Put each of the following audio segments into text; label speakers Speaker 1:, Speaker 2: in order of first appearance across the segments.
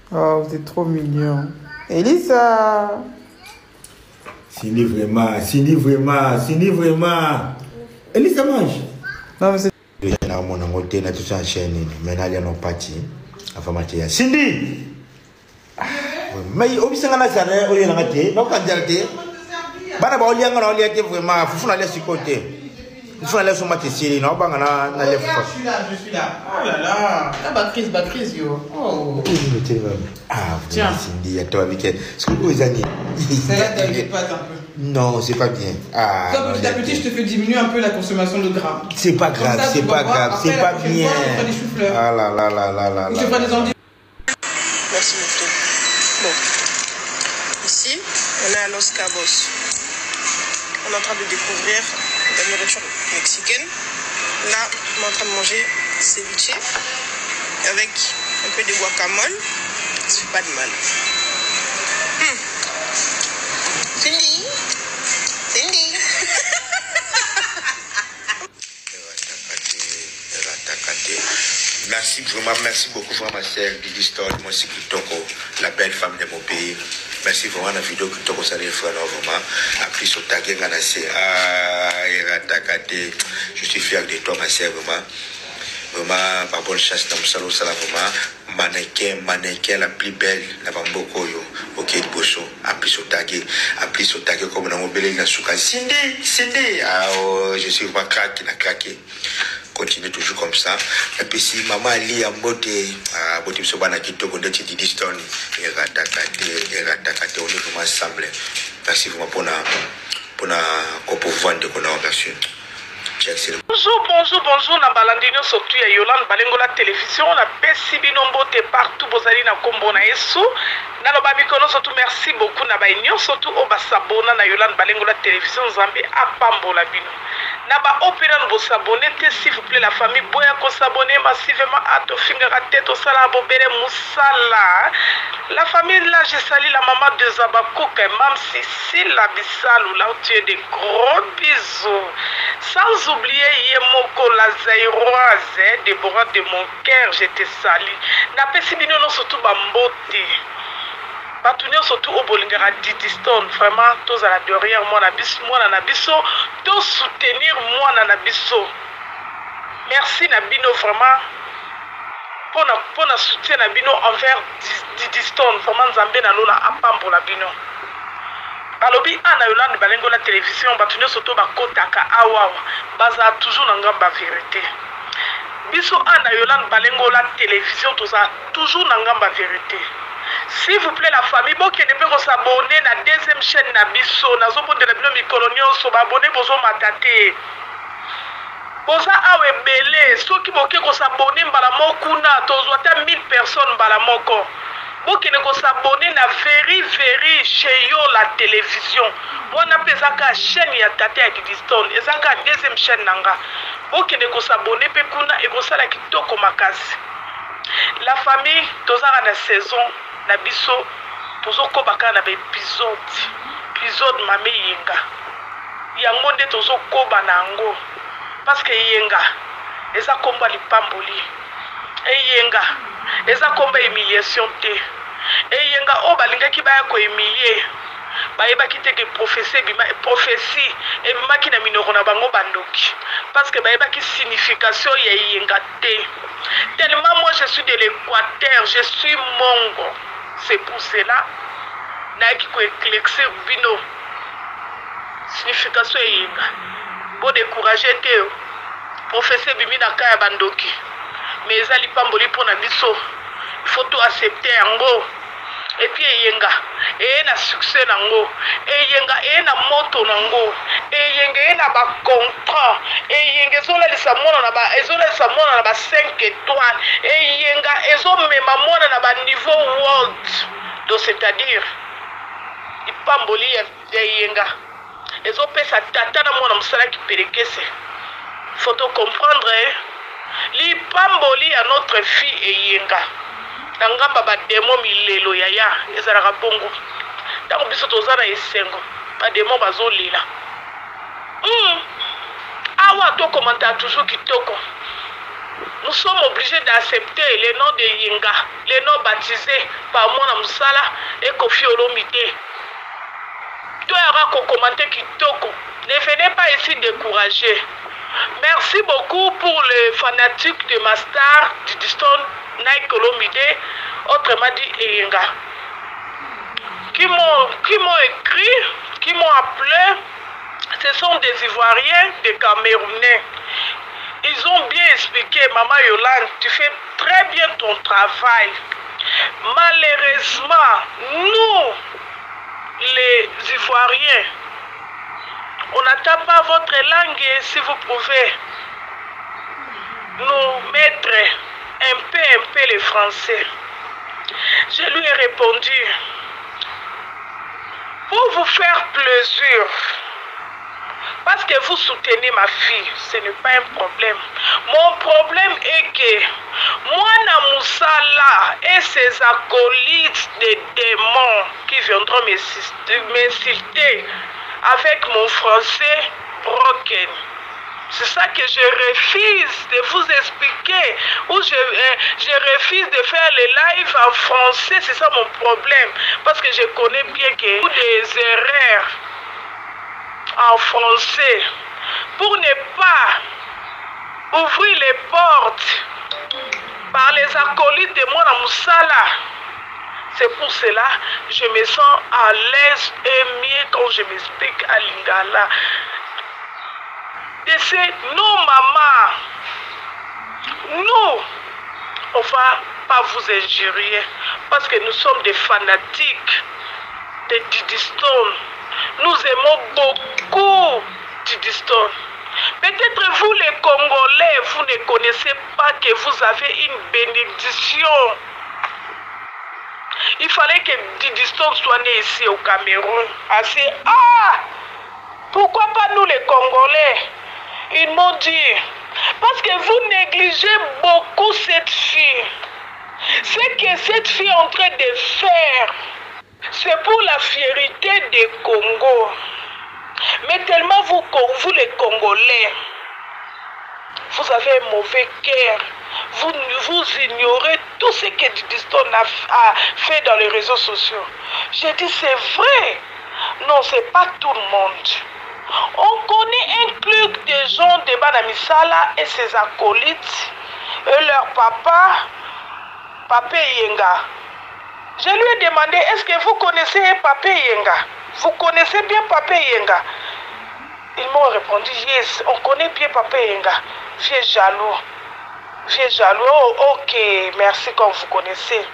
Speaker 1: Oh, vous êtes trop mignon. Elisa.
Speaker 2: Cindy vraiment, Cindy vraiment, Cindy vraiment. Elisa mange.
Speaker 1: Non, mais c'est...
Speaker 2: Déjà, on a monté, on a tout ça en chaîne. Maintenant, il y a nos parties. Enfin, Mathieu. Cindy! Mais au bisan na sare o yela ngate no ka jalde bana ba o lianga na o liate vraiment fufu na le sikote fufu na le so mate siri na banga na le fufu
Speaker 1: Je suis là. Oh là là. La batterie yo. Oh.
Speaker 2: Ah, tiens. Cindy, à toi Michael. Ce que vous avez
Speaker 1: celle-là t'inquiète pas un peu.
Speaker 2: Non, c'est pas bien. Ah.
Speaker 1: Toi, petit à petit, je te fais diminuer un peu la consommation de gras.
Speaker 2: C'est pas grave, c'est pas grave, c'est pas bien. Ah là là là là là.
Speaker 1: Je ferai des endives.
Speaker 3: Merci beaucoup. Bon, ici, on est à Los Cabos. On est en train de découvrir la nourriture mexicaine. Là, on est en train de manger ceviche avec un peu de guacamole. Ça fait pas de mal. Cindy, Cindy.
Speaker 2: Merci vraiment, merci beaucoup vraiment sœur Didi Store, moi c'est Kitoko, la belle femme de mon pays. Merci vraiment la vidéo Kitoko ça les frères vraiment. Après sur ta gang à je suis fier de toi ma sœur vraiment. Vraiment par bonne chasse dans le salon ça vraiment mannequin la plus belle la bamboko yo OK Bosso après sur ta gang comme dans mon belé na souka Cindy ah oh, je suis vraiment craqué. Continue toujours comme ça. Et puis si maman lit en beauté, beauté se bana qui te connaît tu dis stone et ratakate on est vraiment ensemble. Merci vraiment pour na pour vendre qu'on a reçu.
Speaker 3: Bonjour na balandino surtout ya Yolande Balengo la télévision la pesi binombo te partout bozali na kombo na Yesu na lo babikono surtout merci beaucoup na ba union surtout o basabona na Yolande Balengo la télévision Nzambe apambola bino na ba opéra no s'abonner s'il vous plaît la famille boya ko s'abonner massivement à to finger à tête au sala bobere musala la famille là je salue la maman de Zabakouk même si la bisalou là tu es des gros bisous sans oublier Yemoko la Zairoise Déborah de mon cœur je te salue na pesi bino no surtout bambote Batunio surtout au Bolingara Didiston vraiment tous à la derrière moi na biso tous soutenir moi na biso merci na bino vraiment pour na soutien na bino envers Didiston vraiment Nzambe na lona apambo la bino balobi ana Yolande Balengo la télévision Batunio surtout bakotaka awa baza toujours na ngamba vérité biso ana Yolande Balengo la télévision toujours na ngamba vérité. S'il vous plaît la famille, bon qui ne peut s'abonner à la deuxième chaîne Nabiso, nazo de la bino mikolonio so abonner bozo matate. Boza awe belé, ceux qui boke ko s'abonner mbala mokuna, tozwata 1000 personnes mbala moko. Bon qui ne ko s'abonner na very chez yo la télévision. Wana pezaka chaîne ya tate ya Didiston, ezaka deuxième chaîne nanga. Bon qui ne ko s'abonner pe kuna e ko sala kitoko makasi. La famille tozaka na saison na biso tozokoba na ba épisode mame yenga yango nde tozokoba na yango parce que yenga eza komba lipamboli yenga eza komba humiliation te yenga o balingaki baya ko humilier bayebaki te ke prophétie ebimaki na minoko na bango bandoki parce que bayebaki signification ya yenga te tellement moi je suis de l'Équateur je suis mongo. C'est pour cela que éclaircir bino signification yenga pour décourager te professeur bimi na kaya bandoki mais ezali pamboli pour na biso il faut tout accepter yango et puis yenga et na succès nango et yenga et na moto nango et yenga na ba contrat et yenga zola lisa mona na ba 5 étoiles et yenga ezo mema mona na ba niveau world donc c'est-à-dire ipamboli ya yenga ezo pesa tata na mona musala ki perekese faut comprendre l'ipamboli à notre fille et yenga ngamba ba demo milelo yaya ezalaka bongo tango biso tozana esengo ba demo bazolila awa to commentaire toujours kitoko nous sommes obligés d'accepter le nom de Yenga le non baptisé par moi na musala et Kofi Olomide. Toi aura commenter kitoko. Ne venez pas ici décourager. Merci beaucoup pour les fanatiques de ma star Didi Stone, Nike Olomide, autrement dit Eyenga, qui m'ont écrit, qui m'ont appelé. Ce sont des Ivoiriens, des Camerounais. Ils ont bien expliqué, Maman Yolande, tu fais très bien ton travail. Malheureusement, nous, les Ivoiriens, on n'attend pas votre langue et si vous pouvez nous mettre un peu les Français. Je lui ai répondu, pour vous faire plaisir, parce que vous soutenez ma fille, ce n'est pas un problème. Mon problème est que moi, Namoussala et ses acolytes des démons qui viendront m'insulter avec mon français broken. C'est ça que je refuse de vous expliquer, ou je refuse de faire les lives en français, c'est ça mon problème. Parce que je connais bien que des erreurs en français pour ne pas ouvrir les portes par les acolytes de moi dans Moussala. C'est pour cela que je me sens à l'aise et mieux quand je m'explique à Lingala. Et c'est non maman, nous, on ne va pas vous injurier parce que nous sommes des fanatiques de Didi Stone. Nous aimons beaucoup Didi Stone. Peut-être vous les Congolais, vous ne connaissez pas que vous avez une bénédiction. Il fallait que Didi Stone soit né ici au Cameroun. Pourquoi pas nous les Congolais? Ils m'ont dit, parce que vous négligez beaucoup cette fille. Ce que cette fille est en train de faire, c'est pour la fierté des Congo. Mais tellement vous les Congolais, vous avez un mauvais cœur. Vous ignorez tout ce que Didi Stone a fait dans les réseaux sociaux. J'ai dit, c'est vrai. Non, c'est pas tout le monde. On connaît un club de gens de Banamisala et ses acolytes et leur papa Yenga. Je lui ai demandé, est-ce que vous connaissez Papa Yenga? Vous connaissez bien Papa Yenga? Ils m'ont répondu, yes, on connaît bien Papa Yenga. Vieux jaloux. Vieux jaloux, oh, ok, merci quand vous connaissez.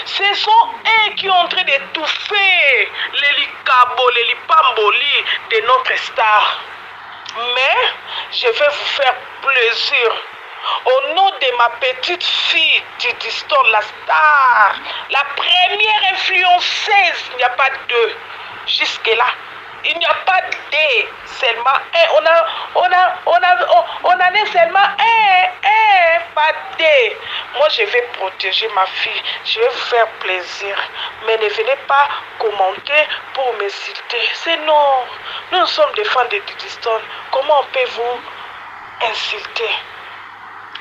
Speaker 3: Ce sont eux qui ont en train d'étouffer les Likabo, les Lipamboli de notre star. Mais je vais vous faire plaisir. Au nom de ma petite fille Didi Stone, la star, la première influenceuse, il n'y a pas deux. Jusque-là, il n'y a pas deux, seulement un. On en est seulement un, pas deux. Moi, je vais protéger ma fille. Je vais vous faire plaisir. Mais ne venez pas commenter pour m'insulter. C'est non. Nous sommes des fans de Didi Stone. Comment on peut vous insulter?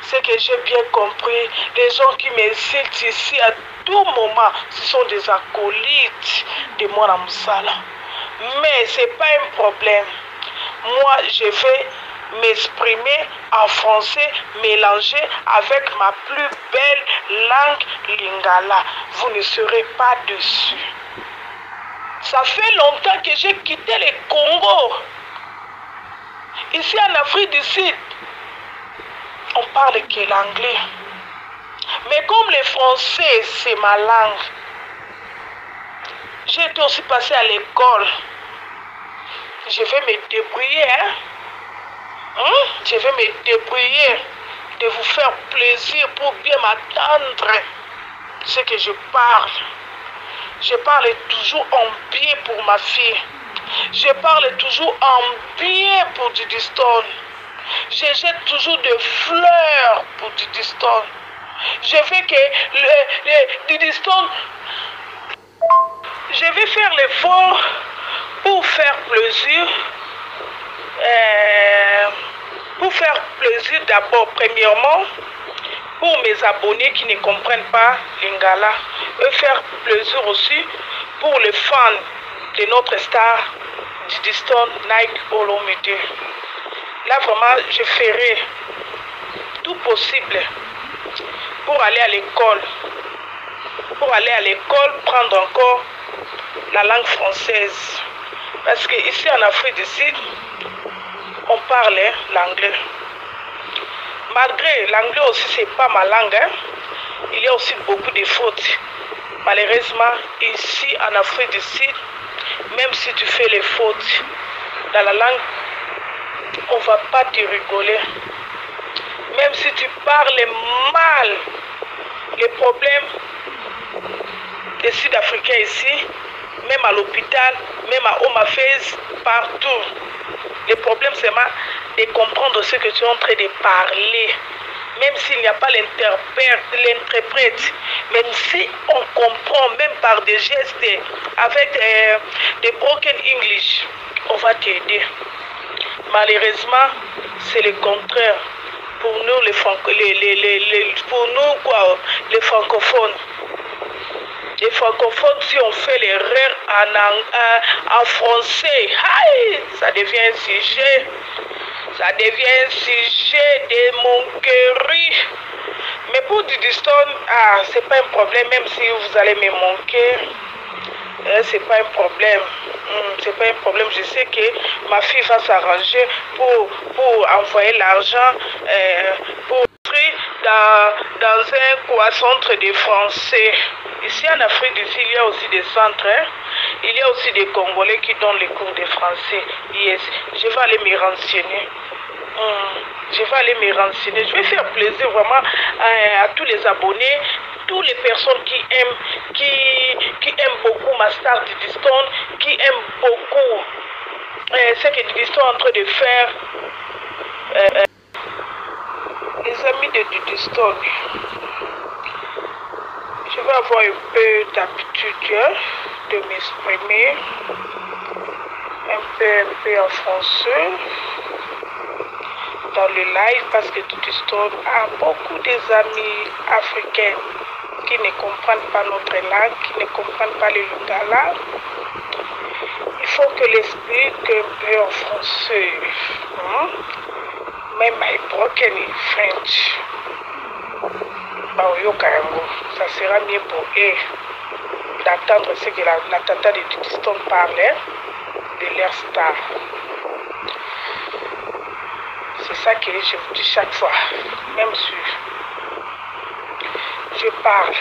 Speaker 3: C'est que j'ai bien compris. Les gens qui m'insultent ici à tout moment, ce sont des acolytes de Mwana Moussala. Mais ce n'est pas un problème. Moi, je vais m'exprimer en français, mélanger avec ma plus belle langue lingala. Vous ne serez pas dessus. Ça fait longtemps que j'ai quitté le Congo. Ici en Afrique du Sud, on parle que l'anglais. Mais comme le français, c'est ma langue, j'ai été aussi passé à l'école. Je vais me débrouiller. Je vais me débrouiller de vous faire plaisir pour bien m'attendre. Ce que je parle. Je parle toujours en bien pour ma fille. Je parle toujours en bien pour Didi Stone. Je jette toujours des fleurs pour Didi Stone. Je veux que Didi Stone, je vais faire l'effort pour faire plaisir. Pour faire plaisir d'abord, premièrement, pour mes abonnés qui ne comprennent pas Lingala, et faire plaisir aussi pour les fans de notre star Diddy Stone, Nike Olomide. Là vraiment, je ferai tout possible pour aller à l'école. Pour aller à l'école, prendre encore la langue française. Parce que ici en Afrique du Sud, on parle l'anglais. Malgré l'anglais aussi, c'est pas ma langue, hein, il y a aussi beaucoup de fautes. Malheureusement, ici en Afrique du Sud, même si tu fais les fautes dans la langue, on va pas te rigoler. Même si tu parles mal, les problèmes des Sud-Africains ici, même à l'hôpital, même à Home Affairs, partout. Le problème, c'est de comprendre ce que tu es en train de parler. Même s'il n'y a pas l'interprète, même si on comprend, même par des gestes, avec des broken English, on va t'aider. Malheureusement, c'est le contraire. Pour nous, les francophones. Les francophones, si on fait l'erreur en français, ça devient un sujet. Ça devient un sujet de moquerie. Mais pour Diddy Stone, c'est pas un problème, même si vous allez me manquer. C'est pas un problème. C'est pas un problème. Je sais que ma fille va s'arranger pour envoyer l'argent pour entrer dans un centre de français. Ici en Afrique du Sud, il y a aussi des centres. Il y a aussi des Congolais qui donnent les cours de français. Yes, je vais aller me renseigner. Je vais aller me renseigner. Je vais faire plaisir vraiment à tous les abonnés, toutes les personnes qui aiment beaucoup ma star Diddy Stone, qui aiment beaucoup ce que Diddy Stone est en train de faire. Les amis de Diddy Stone, je vais avoir un peu d'habitude de m'exprimer, un peu en français dans le live, parce que Diddy Stone a beaucoup d'amis africains qui ne comprennent pas notre langue, qui ne comprennent pas le lingala. Il faut que l'explique un peu en français. Même my broken French. Ça sera mieux pour eux d'entendre ce que la tata de Diddy Stone parlait de leur star. C'est ça que je vous dis chaque fois. Même si je parle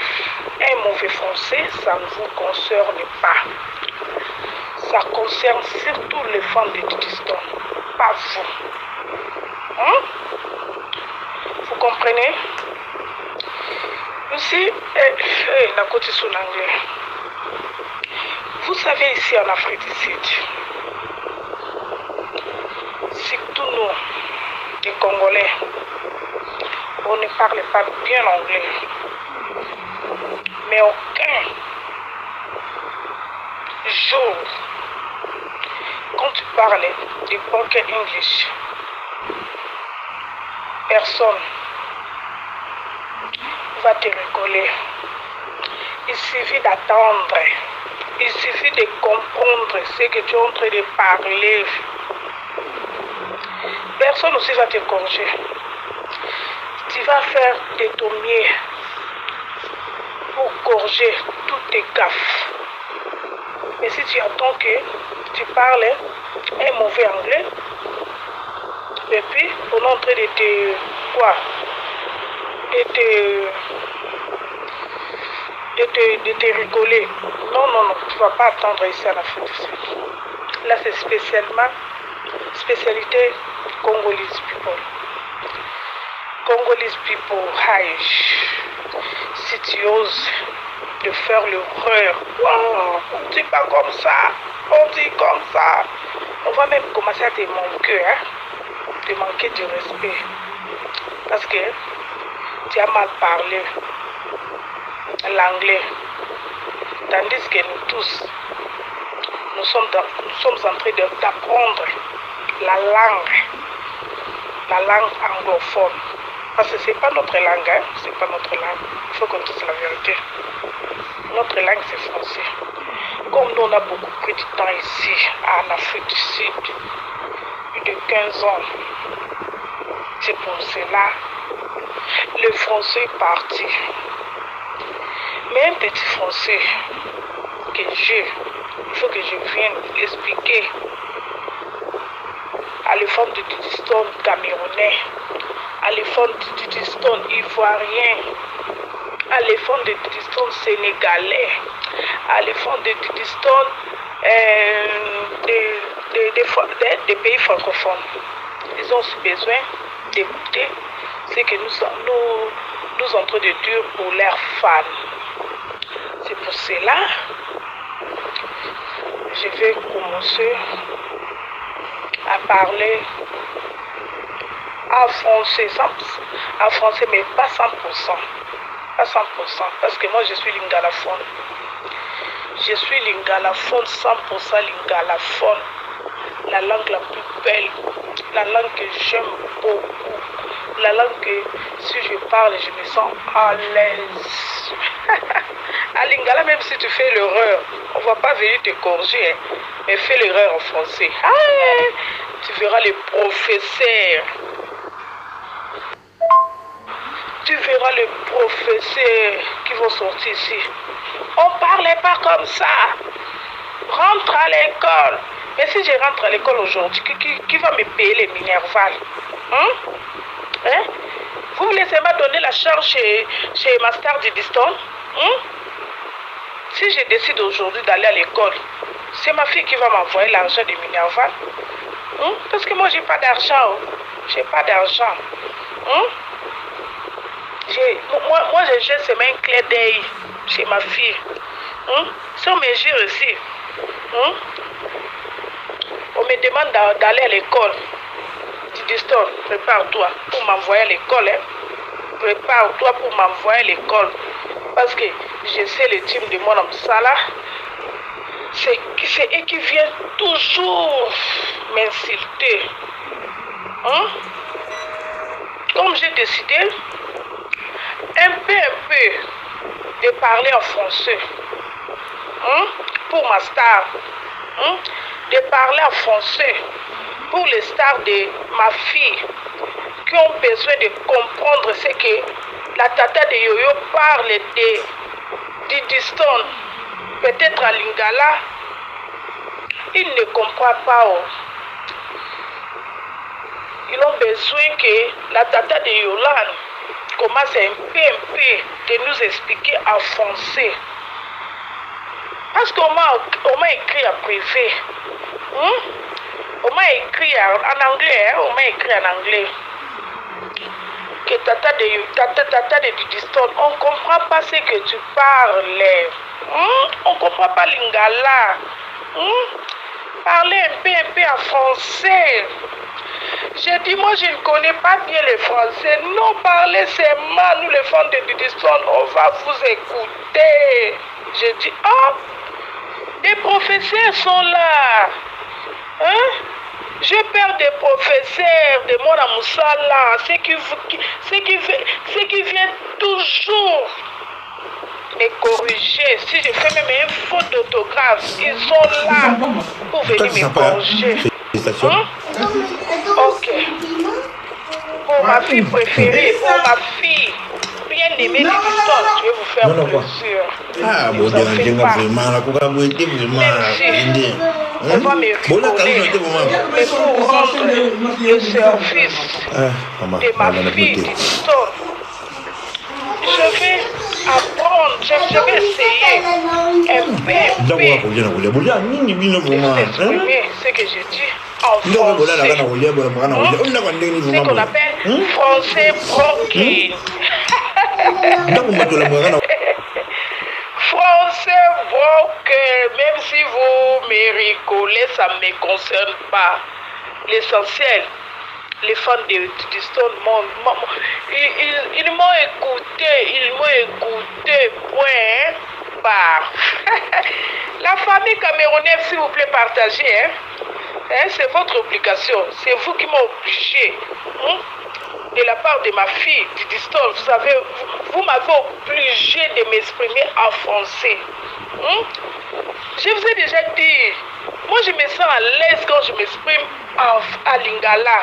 Speaker 3: un mauvais français, ça ne vous concerne pas. Ça concerne surtout les fans de Diddy Stone, pas vous. Vous comprenez? Aussi, la côté sous l'anglais. Vous savez, ici en Afrique du Sud, surtout nous, les Congolais, on ne parle pas bien anglais. Mais aucun jour, quand tu parles de broken English, personne va te rigoler. Il suffit d'attendre. Il suffit de comprendre ce que tu es en train de parler. Personne aussi va te corriger. Tu vas faire de ton mieux pour corriger toutes tes gaffes. Mais si tu attends que tu parles un mauvais anglais, et puis on est en train de te de te rigoler. Non, tu ne vas pas attendre ici en Afrique du Sud. Là, c'est spécialité Congolese people. Congolese people, si tu oses de faire l'erreur, on ne dit pas comme ça, on dit comme ça, on va même commencer à te manquer, te manquer de respect. Parce que tu as mal parlé l'anglais. Tandis que nous tous, nous sommes en train d'apprendre la langue anglophone. Parce que c'est pas notre langue, hein? C'est pas notre langue. Il faut qu'on dise la vérité. Notre langue, c'est français. Comme nous, on a beaucoup pris du temps ici, en Afrique du Sud, plus de 15 ans. C'est pour cela, le français est parti. Mais un petit français que j'ai, il faut que je vienne expliquer à l'enfant de Dudiston camerounais, à l'enfant de Dudiston ivoirien, à l'enfant de Dudiston sénégalais, à l'enfant de Dudiston des pays francophones. Ils ont aussi besoin d'écouter ce que nous sommes en train de dire pour leurs fans. C'est pour cela que je vais commencer à parler en français, mais pas 100%. Pas 100%, parce que moi je suis lingalaphone. Je suis lingalaphone, 100% lingalaphone. La langue la plus belle, la langue que j'aime beaucoup, la langue que si je parle, je me sens à l'aise. À lingala, même si tu fais l'erreur, on ne va pas venir te corriger, hein, mais fais l'erreur en français. Ah, tu verras les professeurs. Tu verras les professeurs qui vont sortir ici. On ne parlait pas comme ça. Rentre à l'école. Mais si je rentre à l'école aujourd'hui, qui va me payer les minervales? Hein? Vous me laissez me donner la charge chez Master Dudiston? Si je décide aujourd'hui d'aller à l'école, c'est ma fille qui va m'envoyer l'argent des minervales. Parce que moi, j'ai pas d'argent. J'ai pas d'argent. Moi, j'ai seulement un clé d'œil chez ma fille. Sur mes jours aussi. On me demande d'aller à l'école. Dudiston, prépare-toi pour m'envoyer à l'école. Hein. Prépare-toi pour m'envoyer à l'école. Parce que je sais le team de mon Amsala. C'est eux qui viennent toujours m'insulter. Comme j'ai décidé, un peu, de parler en français. Pour ma star. De parler en français pour les stars de ma fille qui ont besoin de comprendre ce que la tata de Yoyo parle de Dudiston, peut-être à Lingala. Ils ne comprennent pas. Ils ont besoin que la tata de Yolan commence un peu de nous expliquer en français. Parce qu'on m'a écrit en privé. On m'a écrit en anglais. On m'a écrit en anglais. Que tata de Dudiston, on ne comprend pas ce que tu parles. On ne comprend pas lingala. Parlez un peu en français. J'ai dit, moi je ne connais pas bien le français. Non, parlez seulement, nous les fans de Dudiston, on va vous écouter. J'ai dit, les professeurs sont là. Je perds des professeurs de mon Amoussala, ceux qui viennent toujours me corriger. Si je fais même une faute d'autographe, ils sont là pour venir me corriger. Ok. Pour ma fille préférée, pour ma fille bien aimée de Dudiston, je vais vous faire plaisir.
Speaker 4: Ah, bon Dieu, vraiment, la coca vraiment.
Speaker 3: On va me rigoler, mais pour rendre le service de ma fille Dudiston, je vais apprendre, je vais essayer un peu d'exprimer ce que je dis en français. Ce qu'on appelle français broken. Français broken, même si vous me rigolez, ça ne me concerne pas. L'essentiel, les fans de Dudiston, ils m'ont écouté, point barre. La famille camerounaise, s'il vous plaît, partagez. C'est votre obligation, c'est vous qui m'obligez. de la part de ma fille, Didi Stone. Vous savez, vous m'avez obligé de m'exprimer en français. Je vous ai déjà dit, moi je me sens à l'aise quand je m'exprime en lingala,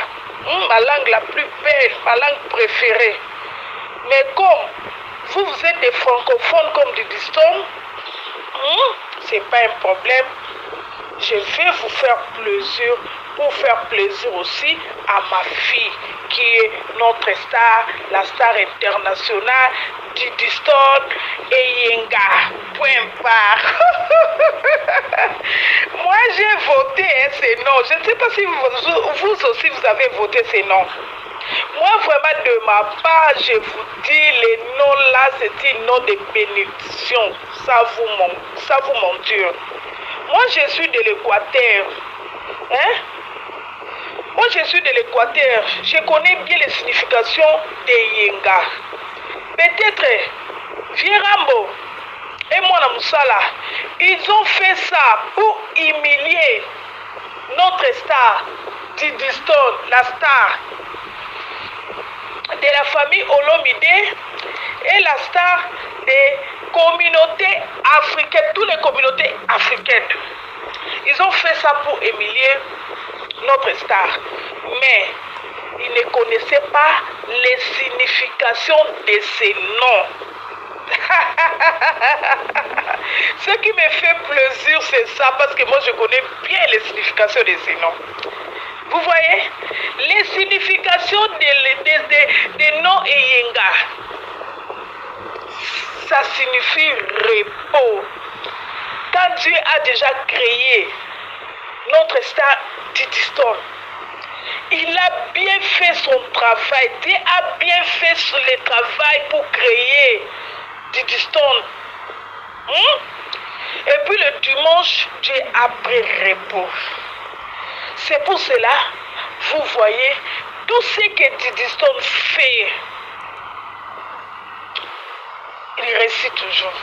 Speaker 3: ma langue la plus belle, ma langue préférée. Mais comme vous êtes des francophones comme Didi Stone, c'est pas un problème. Je vais vous faire plaisir pour faire plaisir aussi à ma fille qui est notre star, la star internationale, Didi Stone et Yenga. Point barre. Moi j'ai voté ces noms. Je ne sais pas si vous aussi vous avez voté ces noms. Moi vraiment de ma part, je vous dis, les noms là, c'est un nom de bénédiction. Ça vous m'endure. Moi je suis de l'Équateur. Moi je suis de l'Équateur. Je connais bien les significations de Yenga. Peut-être Vierambo et Mwana Moussala, ils ont fait ça pour humilier notre star, Didi Stone, la star de la famille Olomide et la star des communautés africaines, toutes les communautés africaines. Ils ont fait ça pour humilier notre star. Mais ils ne connaissaient pas les significations de ces noms. Ce qui me fait plaisir, c'est ça, parce que moi je connais bien les significations de ces noms. Vous voyez, les significations des noms Yenga, ça signifie repos. Quand Dieu a déjà créé notre star Didi Stone, il a bien fait son travail. Dieu a bien fait le travail pour créer Didi Stone. Et puis le dimanche, Dieu a pris repos. C'est pour cela, vous voyez, tout ce que Didi Stone fait, il réussit toujours.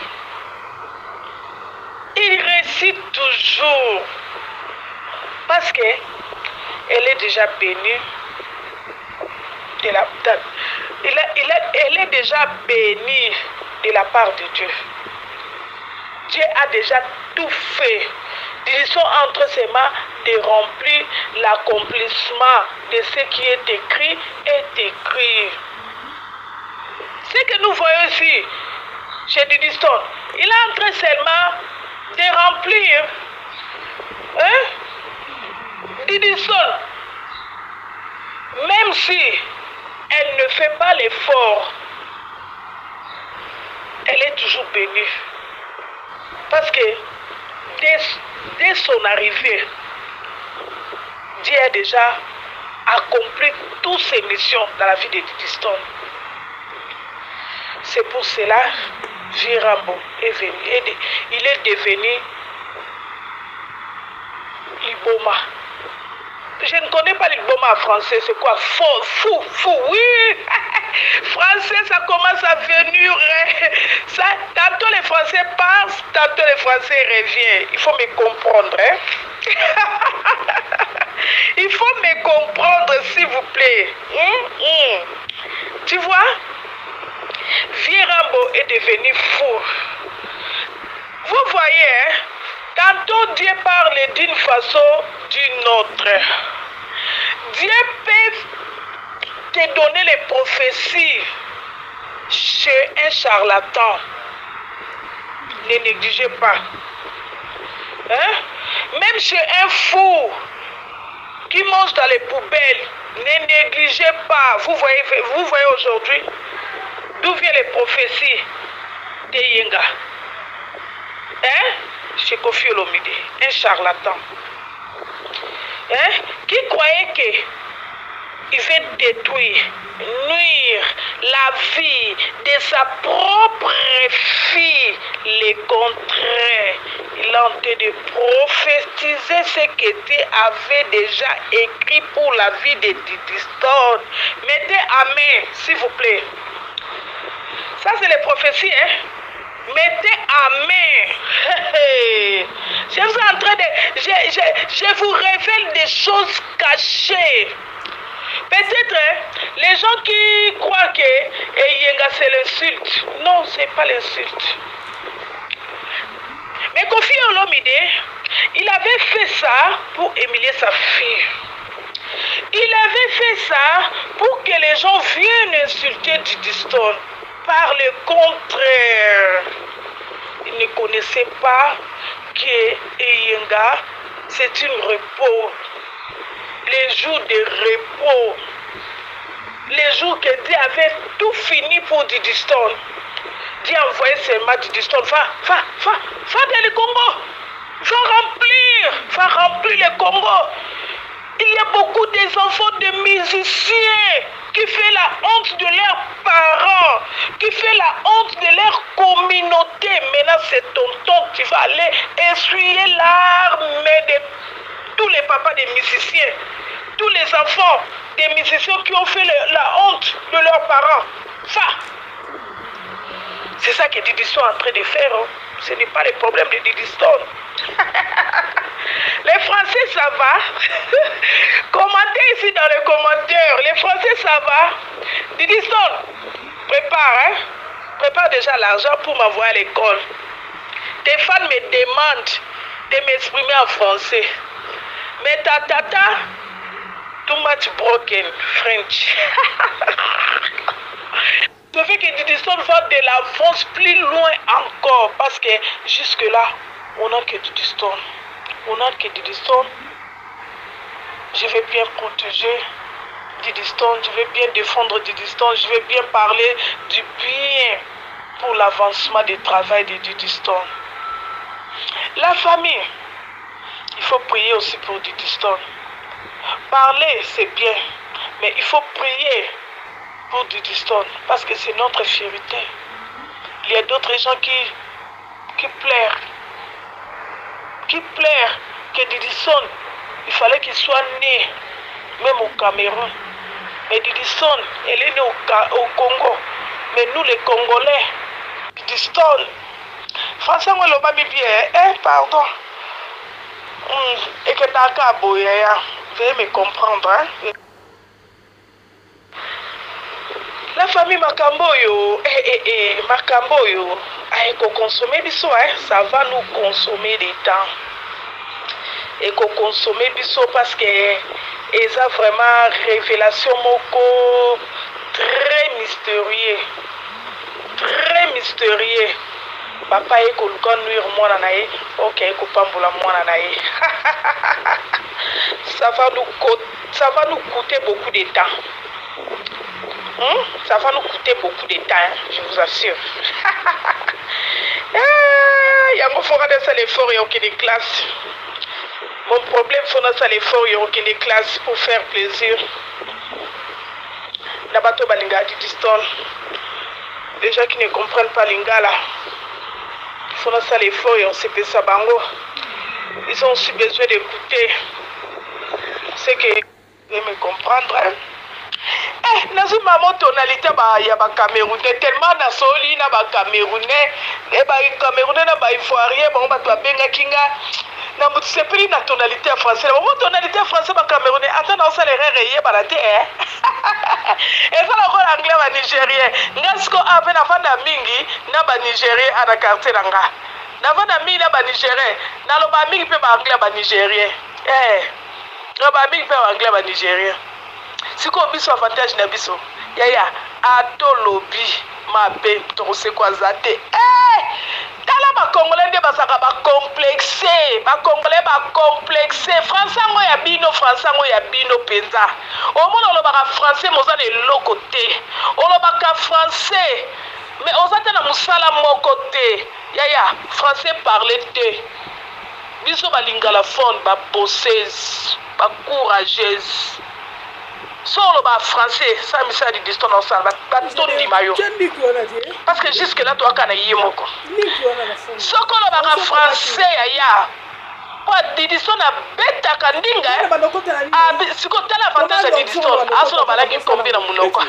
Speaker 3: Il réussit toujours. Parce que elle est déjà bénie de la elle est déjà bénie de la part de Dieu. Dieu a déjà tout fait. Disons entre ses mains de remplir l'accomplissement de ce qui est écrit est écrit. Ce que nous voyons ici chez Didi Stone, il est en train seulement de remplir Didi Stone. Même si elle ne fait pas l'effort, elle est toujours bénie. Parce que dès son arrivée, Dieu a déjà accompli toutes ses missions dans la vie de Didi Stone. C'est pour cela Vierambo est venu. Il est devenu Liboma. Je ne connais pas l'Iboma en français, c'est quoi? Fou, oui. Français, ça commence à venir. Ça, tantôt les Français passent, tantôt les Français reviennent. Il faut me comprendre. Il faut me comprendre, s'il vous plaît. Tu vois, Vierambo est devenu fou. Vous voyez, tantôt Dieu parle d'une façon, d'une autre. Dieu peut te donner les prophéties chez un charlatan. Ne négligez pas. Même chez un fou qui mange dans les poubelles, ne négligez pas. Vous voyez aujourd'hui d'où viennent les prophéties de Yenga. Chez Kofi Olomide, un charlatan. Qui croyait qu'il veut détruire, nuire la vie de sa propre fille, le contraire. Il a en train de prophétiser ce que Dieu avait déjà écrit pour la vie de Didi Stone. Mettez Amen, s'il vous plaît. Ça, c'est les prophéties, Mettez Amen. Je vous en train de... Je vous révèle des choses cachées. Peut-être Les gens qui croient que Yenga c'est l'insulte. Non, c'est pas l'insulte. Mais Kofi Olomide, il avait fait ça pour humilier sa fille. Il avait fait ça pour que les gens viennent insulter Diddy Stone. Par le contraire, il ne connaissait pas que Yenga, c'est une repos. Les jours de repos. Les jours que Dieu avait tout fini pour Diddy Stone. Dieu a envoyé seulement Diddy Stone. Va dans le Congo. Va remplir le Congo. Il y a beaucoup d'enfants de musiciens qui font la honte de leurs parents, qui font la honte de leur communauté. Maintenant, c'est ton temps, tu vas aller essuyer l'arme de tous les papas des musiciens, tous les enfants des musiciens qui ont fait la honte de leurs parents. Ça, c'est ça que Diddy Stone est en train de faire. Hein. Ce n'est pas le problème de Diddy Stone. Les Français, ça va. Commentez ici dans les commentaires. Les Français, ça va. Diddy Stone, prépare, hein. Prépare déjà l'argent pour m'envoyer à l'école. Tes fans me demandent de m'exprimer en français. Mais ta tata, too much broken French. Ça fait que Diddy Stone va de la France plus loin encore. Parce que jusque-là, on n'a que Diddy Stone. On a que Diddy Stone. Je vais bien protéger Diddy Stone. Je vais bien défendre Diddy Stone. Je vais bien parler du bien pour l'avancement du travail de Diddy Stone. La famille, il faut prier aussi pour Diddy Stone. Parler, c'est bien. Mais il faut prier pour Diddy Stone. Parce que c'est notre fierté. Il y a d'autres gens qui pleurent. Que Diddy Stone, il fallait qu'il soit né, même au Cameroun. Mais Diddy Stone, elle est née au Congo. Mais nous, les Congolais, Diddy Stone, Français, moi, le babi bien, pardon. Et que t'as qu'à boyer, veuillez me comprendre, hein. La famille Makamboyo, Makamboyo, a consommer biso, ça va nous consommer des temps. Et consommer biso parce que ils ont vraiment révélation moko très mystérieux. Très mystérieux. Papa est koluka nuire moi nanae, ok, kopambola moi nanae. Ça va nous coûter beaucoup de temps. Ça va nous coûter beaucoup de temps, hein, je vous assure. Il y a mon fera de ça l'effort et aucune classe. Mon problème, c'est que ça l'effort et aucune classe pour faire plaisir. Nabato balinga Diddy Stone. Les gens qui ne comprennent pas lingala, il faut ça l'effort et on sait pas ça bango. Ils ont aussi besoin d'écouter ce que vous me comprendre. Hein. Nazi maman tonalité ya ba Camerounais tellement na soli na ba Camerounais et ba Camerounais na ba Ivoirien ba ba benga kinga na mutsepeli na tonalité française ba tonalité française ba Camerounais attends on s'allait réveiller ba la té et ça la anglais ba Nigérien ngasko ave na fanda mingi na ba Nigérien à la quartier nga na fanda mingi na ba Nigérien na lo ba mingi pe ba anglais ba Nigérien lo ba mingi pe ba anglais ba Nigérien. Si on a un avantage, il y a un lobby, ma paix, tu sais quoi, zate. Dans la Congolais, ils sont complexés. Les Congolais sont complexés. Français, il y a bino, Français, il y a bino, penza. Au moins, on a français, mais on a de l'autre côté. On a français, mais on a de musala mon côté. Yaya, français parler de. Biso balingala fond, ba bosseuse, ba courageuse. Solo ba français, ça me sert de distance dans ça, ba tondi mayo. Parce que jusque là toi kana yemoko. Sokolo ba français ya. Kwa Diddy Stone na beta kandinga. Ah siko tala avantage de Diddy Stone. Aso ba la ki combina munoko.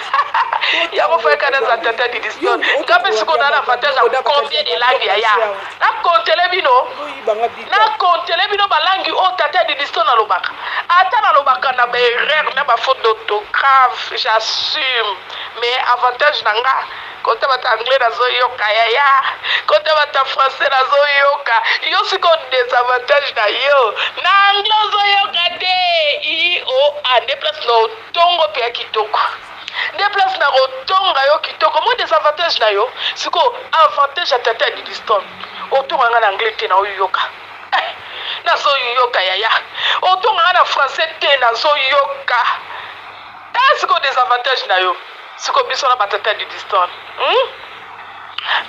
Speaker 3: Yango fait que des attentats de distance. Ngapi siko na avantage à combien de langues ya. Na kontele bino. Na kontele bino ba langue o tata de distance na lobaka. Ata na lobaka na ba erreur na ba faute d'orthographe, j'assume. Mais avantage nanga côté bata anglais nazo yoka ya. Côté bata français nazo yoka. Yo siko désavantage na yo. Na anglais zo yoka te. I o a déplace no tongo pe kitoko. Déplace na rotonga yo kitoko. Moi désavantage na yo. Siko avantage à tata de distance. Otonga na anglais te na yoka. Nazo yoka ya. Otonga na français te nazo yoka. Siko désavantage na yo. Siko biso na batata de distance.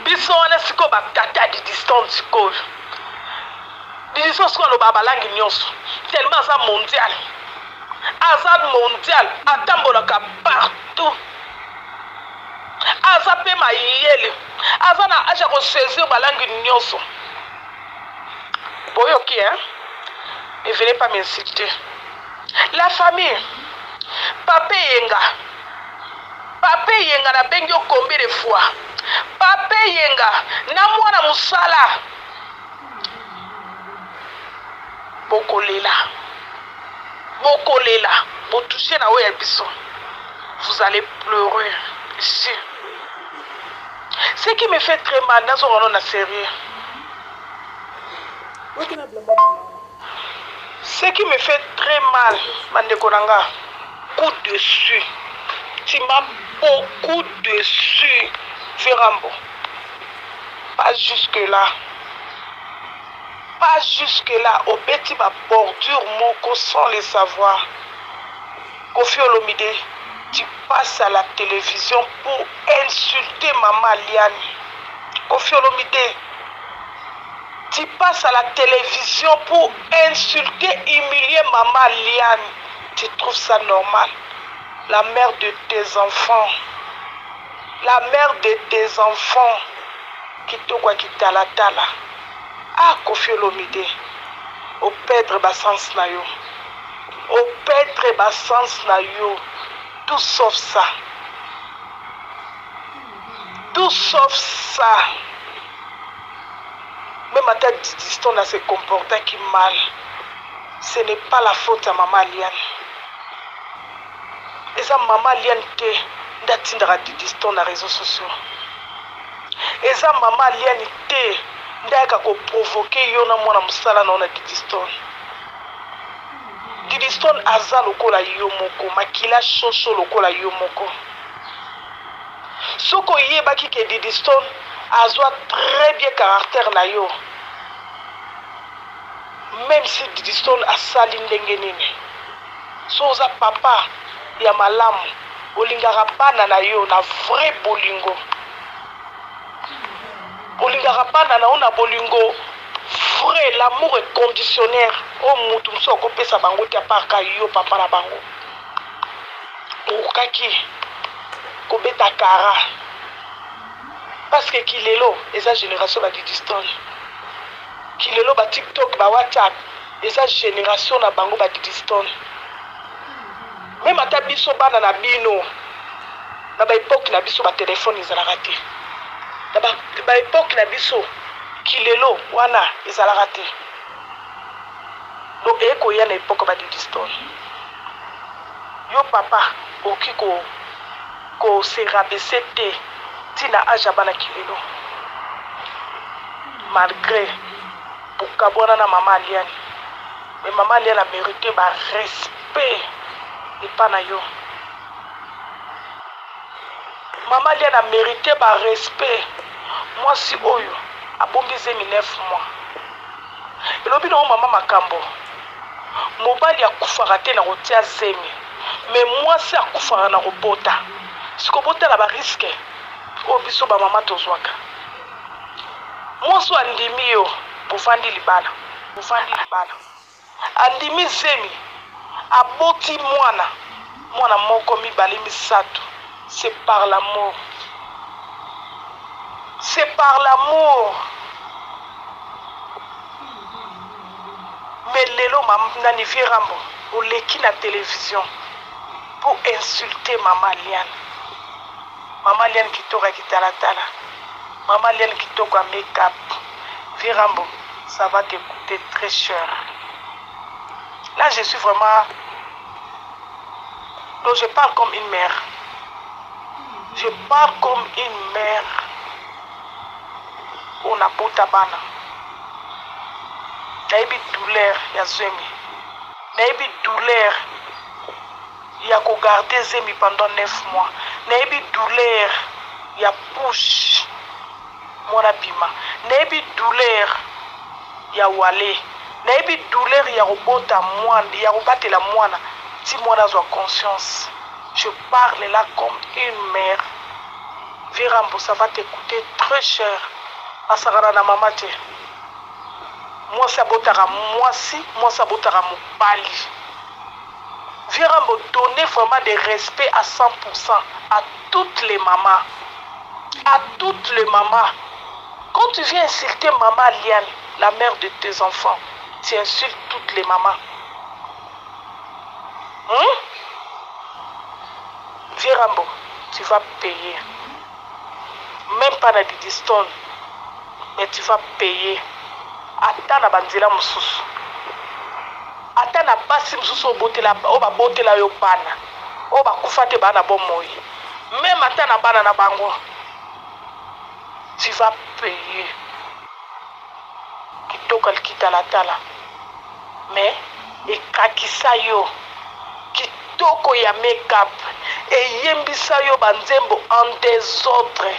Speaker 3: Biso na siko batata de distance siko. Biso siko lo baba langi nyonso. Tellement ça mondial. Azad mondial atambolaka partout. Aza pe mayele. Aza na aja ko saisir balangi nyonso. Boyoki hein? Ne venez pas m'insulter. La famille. Papa yenga. Papa yenga na bengi combien de fois. Papa yenga na mwana musala. Bokolela. Bokolela. Vous touchez na oya biso. Vous allez pleurer ici. Ce qui me fait très mal, nous sommes en sérieux. Ce qui me fait très mal, Mandekonanga, coup dessus. Tu m'as beaucoup dessus, Ferrambo. Pas jusque-là. Pas jusque-là. Au bêti ma bordure, moko sans le savoir. Kofi Olomide, tu passes à la télévision pour insulter Maman Liane. Kofi Olomide, tu passes à la télévision pour insulter, humilier Maman Liane. Tu trouves ça normal? La mère de tes enfants. La mère de tes enfants. Qui te quoi qui tala tala. Ah, Kofi Olomide. Au pèdre basans na yo. Au pèdre basans na yo. Tout sauf ça. Tout sauf ça. Même à ta distance, elle se comportait qui mal. Ce n'est pas la faute à Maman Liane. Et ça, Maman Liane te datindra de distance dans les réseaux sociaux. Et ça, Maman Liane te ndaka ko provoquer yo na mwana musala na ona de distance. Didiston aza lokola yo moko, makila shosho lokola yo moko. Soko yebaki ke Didiston azwa très bien caractère na yo. Même si Didiston asali ndenge nini. So oza papa ya malamu, olingaka bana na yo na vrai bolingo. Olingaka bana na ona bolingo. Vrai, l'amour est conditionnel. Oh, mutu mso kopesa bango te apaka yo papa na bango. Okaki kobeta kara. Parce que kilelo, esa génération ba Didiston. Kilelo ba TikTok, ba WhatsApp, esa génération na bango ba Didiston. Même ata biso bana na bino. Na ba époque na biso ba téléphone ezalaka te. Na ba époque na biso kilelo wana ezalaka te. Donc eko ya na époque ba Didiston. Yo papa oki ko se rabaisser te tina aja bana kilelo. Malgré bokabona na Maman Liane. Mais Maman Liane a mérité ba respect et pas na yo. Maman Liane a mérité ba respect. Moi si oyo abombise 9 mois. Elobi no mama makambo. Mobali akufaka te na kotia zemi. Mais moi si akufaka na kobota. Siko bota la ba risque. O biso ba mama tozwaka. Moi so andimi yo bofandi libala. Bofandi libala. Andimi zemi. Aboti mwana moko mibale misato. C'est par l'amour. C'est par l'amour. Mais lelo nani Ferrambo ou leki na télévision pour insulter Maman Liane. Maman Liane Kitoko à Kitalatala. Maman Liane Kitoko à make-up. Virambo, ça va te coûter très cher. Là, je suis vraiment... Donc, je parle comme une mère. Je parle comme une mère. On a beau tabana. Naïbi douleur, ya zemi. Naïbi douleur, ya ko garder zemi pendant 9 mois. Naïbi douleur, ya push. Mona bima. Naïbi douleur, ya wale. Naïbi douleur, ya robota moine, ya robate la moine. Si moi a conscience, je parle là comme une mère. Virambo, ça va te coûter très cher. Asagara na mamate. Moi sabotara moi si, moi sabotara mon bali. Virambo, donner vraiment des respects à 100% à toutes les mamans. À toutes les mamans. Quand tu viens insulter maman Liane, la mère de tes enfants, tu insultes toutes les mamans. Virambo, tu vas payer. Même pas la Didistone, mais tu vas payer. Attends na banzela mususu. Attends na basi mususu obotela yo bana. Oba kufate bana bomoyi. Même attends na bana na bango. Tu vas payer. Kitoko Kitalatala. Mais ekakisa yo. Kitoko ya make-up. Et yembisa yo banzembo en désordre.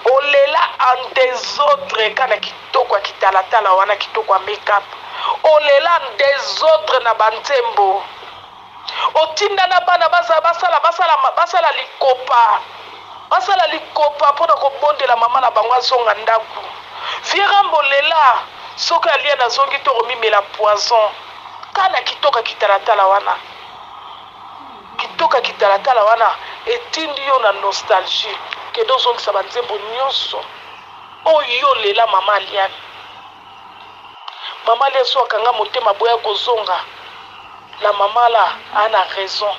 Speaker 3: Olela en désordre kana kitoko Kitalatala wana kitoko make-up. Olela en désordre na banzembo. Otinda na bana basala likopa. Basala likopa pona ko bondela mama na bango zonga ndaku. Virambo lela soka alia na zongi to komimela poison. Kana kitoka Kitalatala wana. Kitoka Kitalatala wana etindi yo na nostalgie. Kedo zongi sa banzembo nyonso. Oyo lela mama Liane. Mama Liane so akanga motema boya kozonga. La mama la ana raison.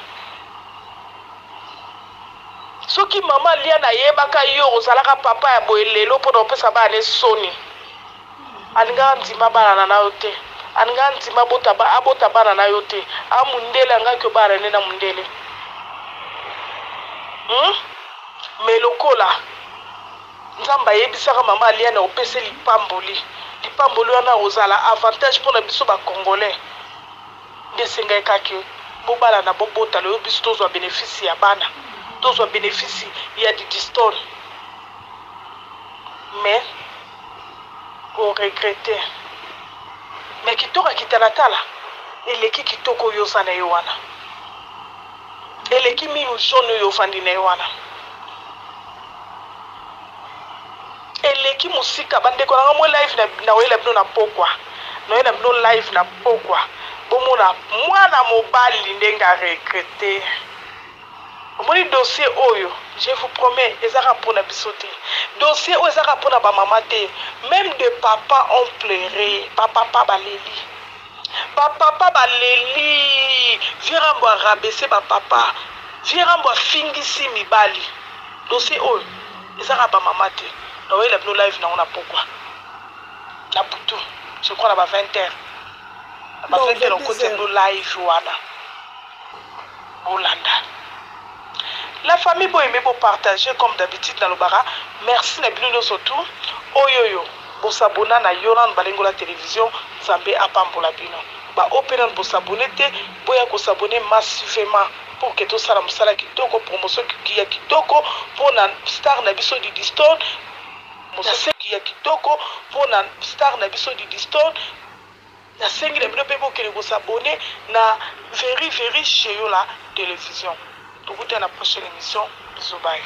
Speaker 3: Soki mama Liane ayebaka yo ozalaka papa ya boyelelo pona opesa bana soni. Alinga ndima bana na yo te. Alinga ndima abota bana na yo te. Amundele ngaki bana nena mundele. Melokola. Nzamba yebisaka mama Liane opese lipamboli. Lipamboli wana ozala avantage pona biso ba congolais. Ndesenga ekaki bobala na bobota le biso tozwa bénéfice ya bana. Tozwa bénéfice ya Didistone. Mais on regrette. Mais Kitoko Kitalatala eleki kitoko yo sana yo wana. Eleki mi jaune yo fandi na yo wana. Eleki musika bandeko na mo live na wela bino na pokwa. Na wela bino live na pokwa. Bomona mwana mobali ndenga regrette. Omoni dossier oyo, je vous promets, ezaka pona bisote. Dossier oyo ezaka pona ba mama te. Même de papa ont pleuré, papa baleli. Papa baleli, Virambo a rabaissé ba papa. Virambo a fingisi mibali. Dossier oyo ezaka ba mama te. Na wela bino live na ona pokwa. Na butu, je crois na ba 20h. Na ba 20h on côté bino live wana. Olanda. La famille peut aimer pour partager comme d'habitude dans le bara. Merci Nabino surtout. Oyoyo, pour s'abonner à Yolande Balengola Télévision, Zambé Apambola Bino. Ba open pour s'abonner, pour s'abonner massivement pour que tout ça la kitoko promotion qui a kitoko pour na star Nabiso di Distone. Promotion qui a kitoko pour na star Nabiso di Distone. Na sengi na bino pe pour que vous s'abonner na very chez yo la télévision. Pour vous dans la prochaine émission. Bisous, bye.